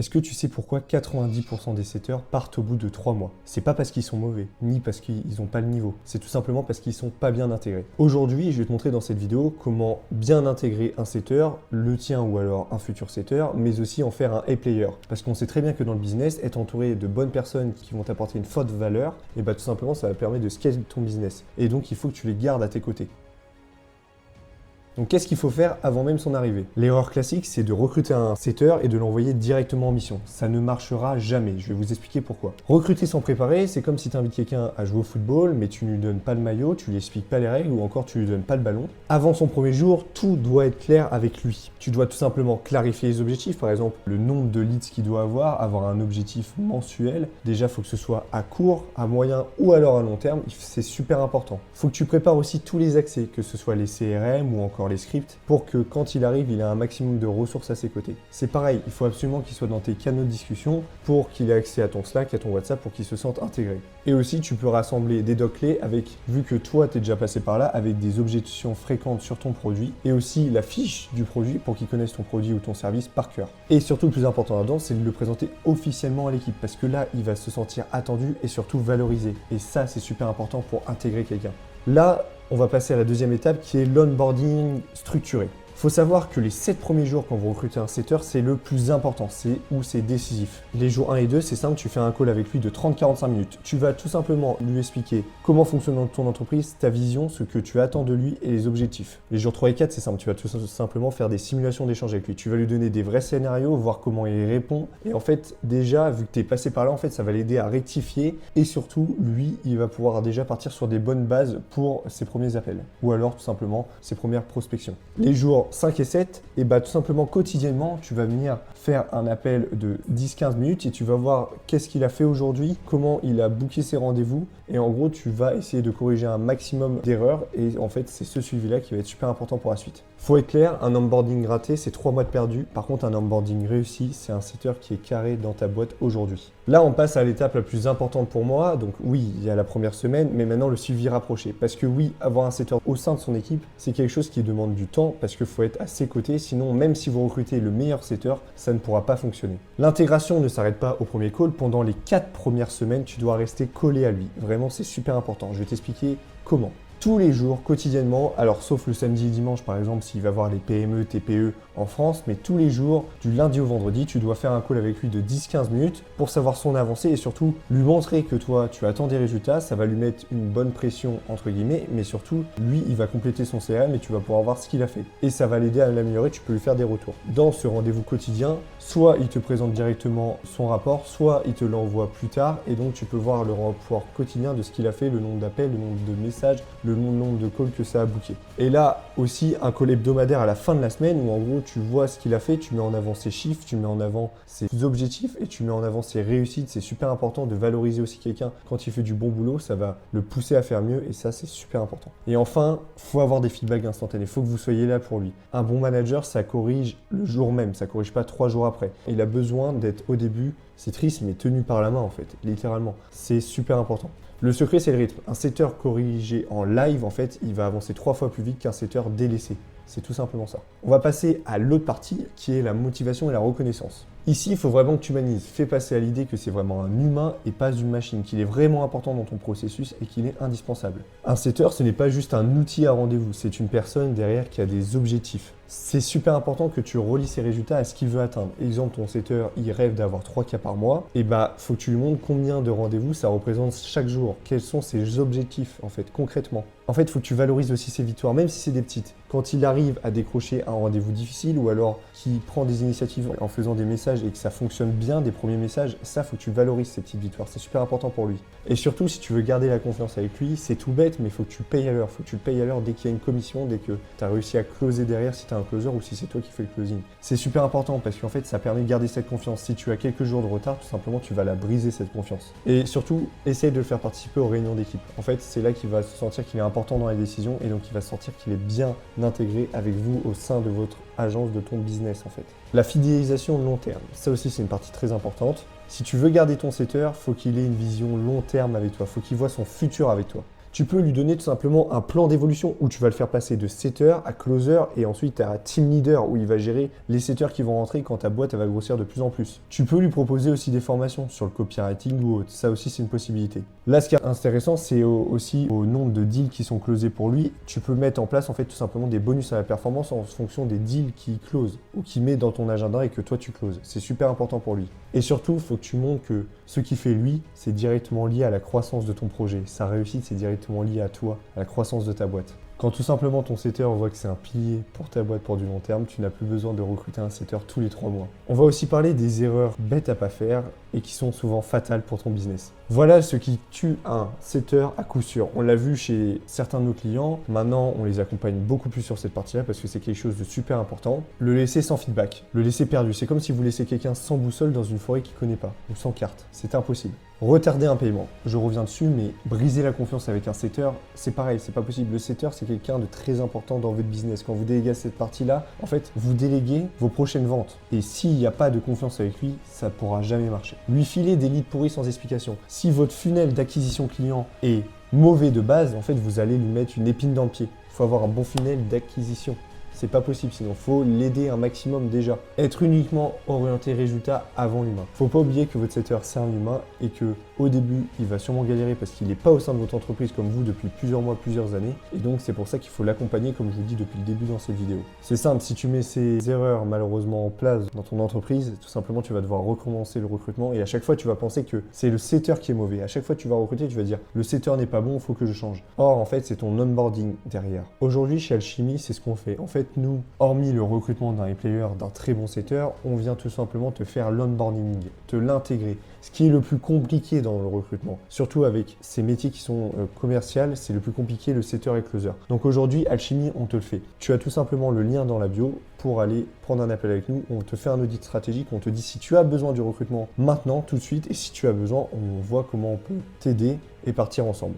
Est-ce que tu sais pourquoi 90% des setters partent au bout de 3 mois? C'est pas parce qu'ils sont mauvais, ni parce qu'ils n'ont pas le niveau. C'est tout simplement parce qu'ils sont pas bien intégrés. Aujourd'hui, je vais te montrer dans cette vidéo comment bien intégrer un setter, le tien ou alors un futur setter, mais aussi en faire un A-player. Parce qu'on sait très bien que dans le business, être entouré de bonnes personnes qui vont t'apporter une forte valeur, et bah tout simplement ça va permettre de scaler ton business. Et donc il faut que tu les gardes à tes côtés. Donc qu'est-ce qu'il faut faire avant même son arrivée? L'erreur classique, c'est de recruter un setter et de l'envoyer directement en mission. Ça ne marchera jamais, je vais vous expliquer pourquoi. Recruter sans préparer, c'est comme si tu invites quelqu'un à jouer au football, mais tu ne lui donnes pas le maillot, tu lui expliques pas les règles ou encore tu lui donnes pas le ballon. Avant son premier jour, tout doit être clair avec lui. Tu dois tout simplement clarifier les objectifs, par exemple le nombre de leads qu'il doit avoir un objectif mensuel. Déjà, il faut que ce soit à court, à moyen ou alors à long terme, c'est super important. Il faut que tu prépares aussi tous les accès, que ce soit les CRM ou encore les scripts, pour que quand il arrive, il ait un maximum de ressources à ses côtés. C'est pareil, il faut absolument qu'il soit dans tes canaux de discussion pour qu'il ait accès à ton Slack, à ton WhatsApp, pour qu'il se sente intégré. Et aussi, tu peux rassembler des docs clés avec, vu que toi, tu es déjà passé par là, avec des objections fréquentes sur ton produit et aussi la fiche du produit pour qu'il connaisse ton produit ou ton service par cœur. Et surtout, le plus important là-dedans, c'est de le présenter officiellement à l'équipe parce que là, il va se sentir attendu et surtout valorisé. Et ça, c'est super important pour intégrer quelqu'un. Là, on va passer à la deuxième étape qui est l'onboarding structuré. Il faut savoir que les 7 premiers jours quand vous recrutez un setter, c'est le plus important, c'est où c'est décisif. Les jours 1 et 2, c'est simple, tu fais un call avec lui de 30-45 minutes. Tu vas tout simplement lui expliquer comment fonctionne ton entreprise, ta vision, ce que tu attends de lui et les objectifs. Les jours 3 et 4, c'est simple, tu vas tout simplement faire des simulations d'échange avec lui. Tu vas lui donner des vrais scénarios, voir comment il répond. Et en fait, déjà, vu que tu es passé par là, en fait, ça va l'aider à rectifier. Et surtout, lui, il va pouvoir déjà partir sur des bonnes bases pour ses premiers appels. Ou alors, tout simplement, ses premières prospections. Les jours 5 et 7, et bah tout simplement quotidiennement, tu vas venir faire un appel de 10-15 minutes et tu vas voir qu'est-ce qu'il a fait aujourd'hui, comment il a booké ses rendez-vous et en gros tu vas essayer de corriger un maximum d'erreurs et en fait c'est ce suivi-là qui va être super important pour la suite. Faut être clair, un onboarding raté c'est 3 mois de perdu, par contre un onboarding réussi c'est un setter qui est carré dans ta boîte aujourd'hui. Là on passe à l'étape la plus importante pour moi, donc oui il y a la première semaine mais maintenant le suivi rapproché parce que oui avoir un setter au sein de son équipe c'est quelque chose qui demande du temps parce qu'il faut être à ses côtés, sinon même si vous recrutez le meilleur setter, ça ne pourra pas fonctionner. L'intégration ne s'arrête pas au premier call, pendant les 4 premières semaines, tu dois rester collé à lui. Vraiment, c'est super important. Je vais t'expliquer comment. Tous les jours, quotidiennement, alors sauf le samedi et dimanche par exemple s'il va voir les PME, TPE en France, mais tous les jours, du lundi au vendredi, tu dois faire un call avec lui de 10-15 minutes pour savoir son avancée et surtout lui montrer que toi, tu attends des résultats, ça va lui mettre une bonne pression entre guillemets, mais surtout, lui, il va compléter son CRM et tu vas pouvoir voir ce qu'il a fait. Et ça va l'aider à l'améliorer, tu peux lui faire des retours. Dans ce rendez-vous quotidien, soit il te présente directement son rapport, soit il te l'envoie plus tard et donc tu peux voir le rapport quotidien de ce qu'il a fait, le nombre d'appels, le nombre de messages, le nombre de calls que ça a booké. Et là aussi un call hebdomadaire à la fin de la semaine où en gros tu vois ce qu'il a fait, tu mets en avant ses chiffres, tu mets en avant ses objectifs et tu mets en avant ses réussites. C'est super important de valoriser aussi quelqu'un quand il fait du bon boulot, ça va le pousser à faire mieux et ça c'est super important. Et enfin, faut avoir des feedbacks instantanés, faut que vous soyez là pour lui. Un bon manager, ça corrige le jour même, ça corrige pas 3 jours après. Il a besoin d'être au début, c'est triste mais tenu par la main en fait, littéralement. C'est super important. Le secret, c'est le rythme. Un setter corrigé en live, en fait, il va avancer 3 fois plus vite qu'un setter délaissé. C'est tout simplement ça. On va passer à l'autre partie qui est la motivation et la reconnaissance. Ici, il faut vraiment que tu humanises. Fais passer à l'idée que c'est vraiment un humain et pas une machine, qu'il est vraiment important dans ton processus et qu'il est indispensable. Un setter, ce n'est pas juste un outil à rendez-vous, c'est une personne derrière qui a des objectifs. C'est super important que tu relis ses résultats à ce qu'il veut atteindre. Exemple, ton setter, il rêve d'avoir 3 cas par mois. Et bah, faut que tu lui montres combien de rendez-vous ça représente chaque jour. Quels sont ses objectifs, en fait, concrètement. En fait, il faut que tu valorises aussi ses victoires, même si c'est des petites. Quand il arrive à décrocher un rendez-vous difficile ou alors qu'il prend des initiatives en faisant des messages et que ça fonctionne bien, des premiers messages, ça, faut que tu valorises ces petites victoires. C'est super important pour lui. Et surtout, si tu veux garder la confiance avec lui, c'est tout bête, mais il faut que tu payes à l'heure. Il faut que tu le payes à l'heure dès qu'il y a une commission, dès que tu as réussi à closer derrière si tu as un closer ou si c'est toi qui fais le closing. C'est super important parce qu'en fait, ça permet de garder cette confiance. Si tu as quelques jours de retard, tout simplement, tu vas la briser cette confiance. Et surtout, essaye de le faire participer aux réunions d'équipe. En fait, c'est là qu'il va se sentir qu'il est important dans les décisions et donc il va se sentir qu'il est bien intégré avec vous au sein de votre agence, de ton business en fait. La fidélisation long terme, ça aussi c'est une partie très importante. Si tu veux garder ton setter, faut qu'il ait une vision long terme avec toi, faut qu'il voit son futur avec toi. Tu peux lui donner tout simplement un plan d'évolution où tu vas le faire passer de setter à closer et ensuite à team leader où il va gérer les setters qui vont rentrer quand ta boîte elle va grossir de plus en plus. Tu peux lui proposer aussi des formations sur le copywriting ou autre. Ça aussi, c'est une possibilité. Là, ce qui est intéressant, c'est aussi au nombre de deals qui sont closés pour lui. Tu peux mettre en place en fait tout simplement des bonus à la performance en fonction des deals qu'il close ou qu'il met dans ton agenda et que toi tu closes. C'est super important pour lui. Et surtout, il faut que tu montres que ce qu'il fait lui, c'est directement lié à la croissance de ton projet. Sa réussite, c'est directement lié à toi, à la croissance de ta boîte. Quand tout simplement ton setter voit que c'est un pilier pour ta boîte pour du long terme, tu n'as plus besoin de recruter un setter tous les 3 mois. On va aussi parler des erreurs bêtes à pas faire et qui sont souvent fatales pour ton business. Voilà ce qui tue un setter à coup sûr. On l'a vu chez certains de nos clients. Maintenant, on les accompagne beaucoup plus sur cette partie-là parce que c'est quelque chose de super important. Le laisser sans feedback, le laisser perdu. C'est comme si vous laissez quelqu'un sans boussole dans une forêt qu'il ne connaît pas ou sans carte. C'est impossible. Retarder un paiement, je reviens dessus, mais briser la confiance avec un setter, c'est pareil, c'est pas possible. Le setter, c'est quelqu'un de très important dans votre business. Quand vous déléguez cette partie-là, en fait, vous déléguez vos prochaines ventes. Et s'il n'y a pas de confiance avec lui, ça ne pourra jamais marcher. Lui filer des leads pourris sans explication. Si votre funnel d'acquisition client est mauvais de base, en fait, vous allez lui mettre une épine dans le pied. Il faut avoir un bon funnel d'acquisition. C'est pas possible, sinon faut l'aider un maximum déjà. Être uniquement orienté résultat avant l'humain. Faut pas oublier que votre setter c'est un humain et que au début il va sûrement galérer parce qu'il n'est pas au sein de votre entreprise comme vous depuis plusieurs mois, plusieurs années. Et donc c'est pour ça qu'il faut l'accompagner comme je vous dis depuis le début dans cette vidéo. C'est simple, si tu mets ces erreurs malheureusement en place dans ton entreprise, tout simplement tu vas devoir recommencer le recrutement et à chaque fois tu vas penser que c'est le setter qui est mauvais. À chaque fois tu vas recruter, tu vas dire le setter n'est pas bon, il faut que je change. Or en fait c'est ton onboarding derrière. Aujourd'hui chez Alchemy c'est ce qu'on fait. En fait nous, hormis le recrutement d'un player, d'un très bon setter, on vient tout simplement te faire l'onboarding, te l'intégrer. Ce qui est le plus compliqué dans le recrutement, surtout avec ces métiers qui sont commerciaux, c'est le plus compliqué, le setter et closer. Donc aujourd'hui, Alchemy, on te le fait. Tu as tout simplement le lien dans la bio pour aller prendre un appel avec nous. On te fait un audit stratégique, on te dit si tu as besoin du recrutement maintenant, tout de suite, et si tu as besoin, on voit comment on peut t'aider et partir ensemble.